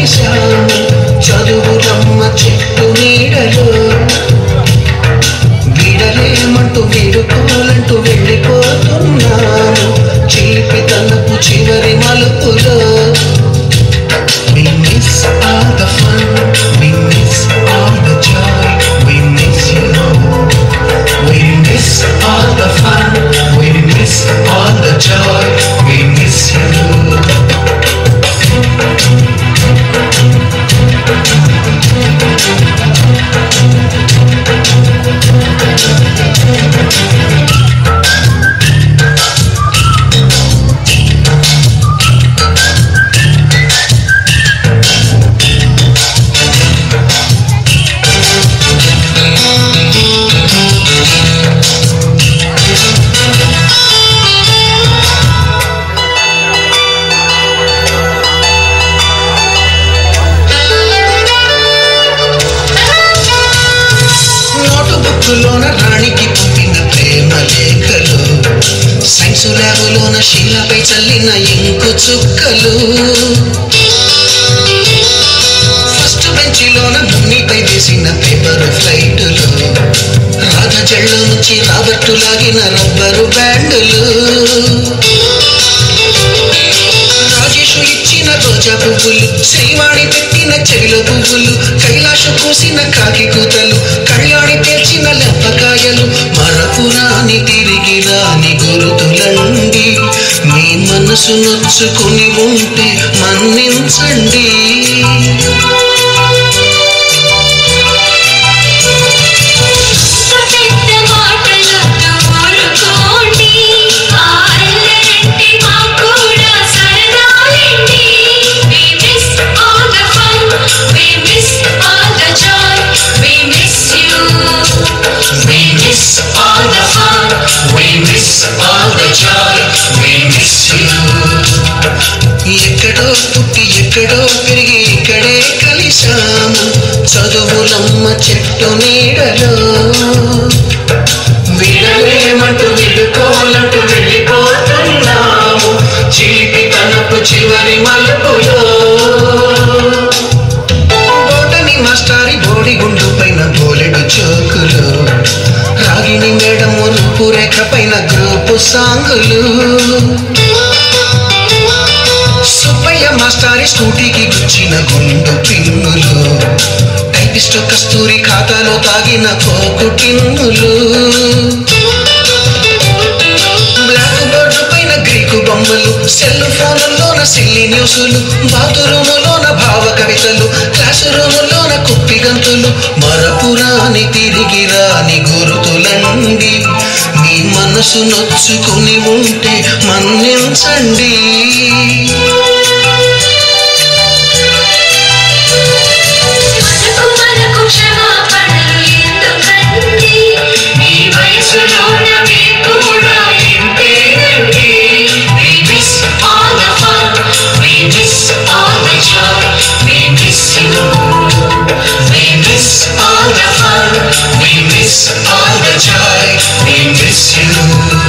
కలిశాము చదువులమ్మ చెట్టు నీడలో విడలేమంటూ వీడుకోలంటూ వెళ్ళిపోతున్నాము చిలిపి తనపు చివరి మలుపులో We miss all the fun, we miss all the joy, we miss you. We miss all the fun, we miss all the joy, we miss you. లోన రాణికి పంపిన ప్రేమ లేఖలు science ల్యాబులోన శీలపై చల్లిన ఇంకు చుక్కలు ఫస్ట్ బెంచిలోన మున్నిపై వేసిన పేపరు ఫ్లైటులు రాధ జళ్ళు నుంచి రాబర్టు లాగిన rubber బ్యాండులు Rajesh ఇచ్చిన రోజా పువ్వులు శ్రీవాణి పెట్టిన చెవిలో పువ్వులు కైలాషు పూసిన కాకి కూతలు కళ్యాణి పేర్చిన లెప్పకాయలు మరపురాని తిరిగి రాని గురుతులండి మీ మనసు నొచ్చుకుని ఉంటే మన్నించండి ఎక్కడో పుట్టి ఎక్కడో పెరిగి ఇక్కడే కలిశాము చదువులమ్మ చెట్టు నీడలో విడలేమంటూ విడుకోలంటూ వెళ్ళిపోతున్నాము చిలిపి తనపు చివరి మలుపులో బోటని మాస్టారి బోడిగుండు పైన బోలెడు చోకులు రాగిణి మేడము రూపురేఖ పైన గ్రూపు సాంగులు సుబ్బయ్య మాస్టారి స్కూటీకి గుచ్చిన గుండు పిన్నులు టైపిస్టు కస్తూరి ఖాతాలో తాగిన కోకు టిన్నులు బ్లాక్ బోర్డు పైన గ్రీకు బొమ్మలు సెల్ ఫోన్లోన సిల్లి న్యూసులు బాతురూములోన భావ కవితలు క్లాసు రూములోన కుప్పి గంతులు మరపురాని తిరిగి రాని గురుతులండి మీ మనసు నొచ్చుకుని ఉంటే మన్నించండి All the joy, we miss you.